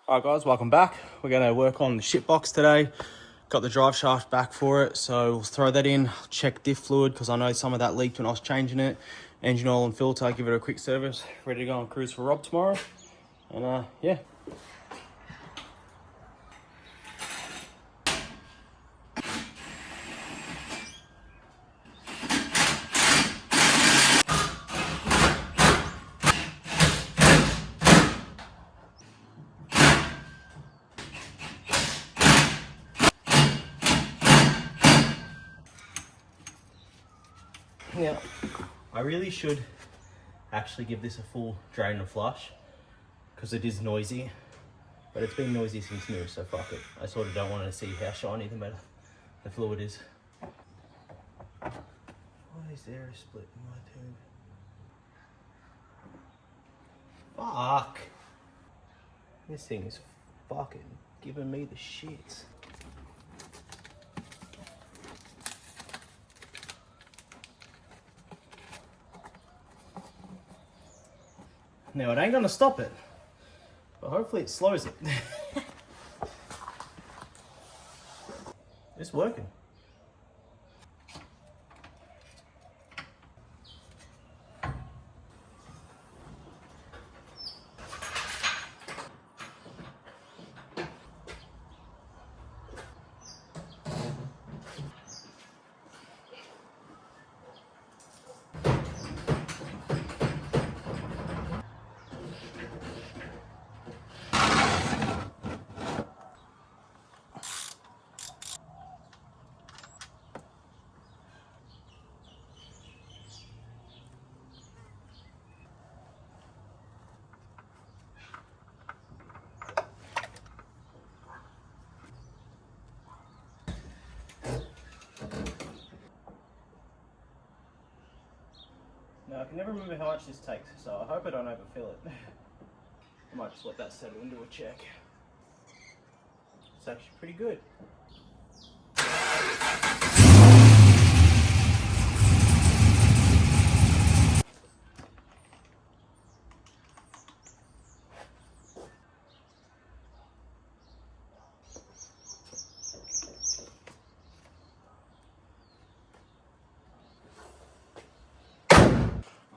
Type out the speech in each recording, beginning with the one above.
Alright guys, welcome back. We're going to work on the ship box today. Got the drive shaft back for it, so we'll throw that in, check diff fluid because I know some of that leaked when I was changing it. Engine oil and filter, give it a quick service. Ready to go on cruise for Rob tomorrow. And yeah. Now, I really should actually give this a full drain and flush because it is noisy, but it's been noisy since new, so fuck it. I sort of don't want to see how shiny the fluid is. Why is there a split in my tube? Fuck! This thing is fucking giving me the shits. Now, it ain't gonna stop it, but hopefully it slows it. It's working. Now, I can never remember how much this takes, so I hope I don't overfill it. I might just let that settle into a check. It's actually pretty good.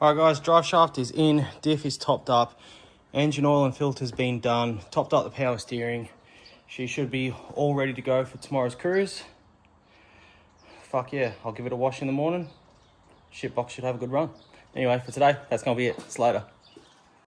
Alright guys, drive shaft is in, diff is topped up, engine oil and filter's been done, topped up the power steering. She should be all ready to go for tomorrow's cruise. Fuck yeah, I'll give it a wash in the morning. Ship box should have a good run. Anyway, for today, that's gonna be it. See you later.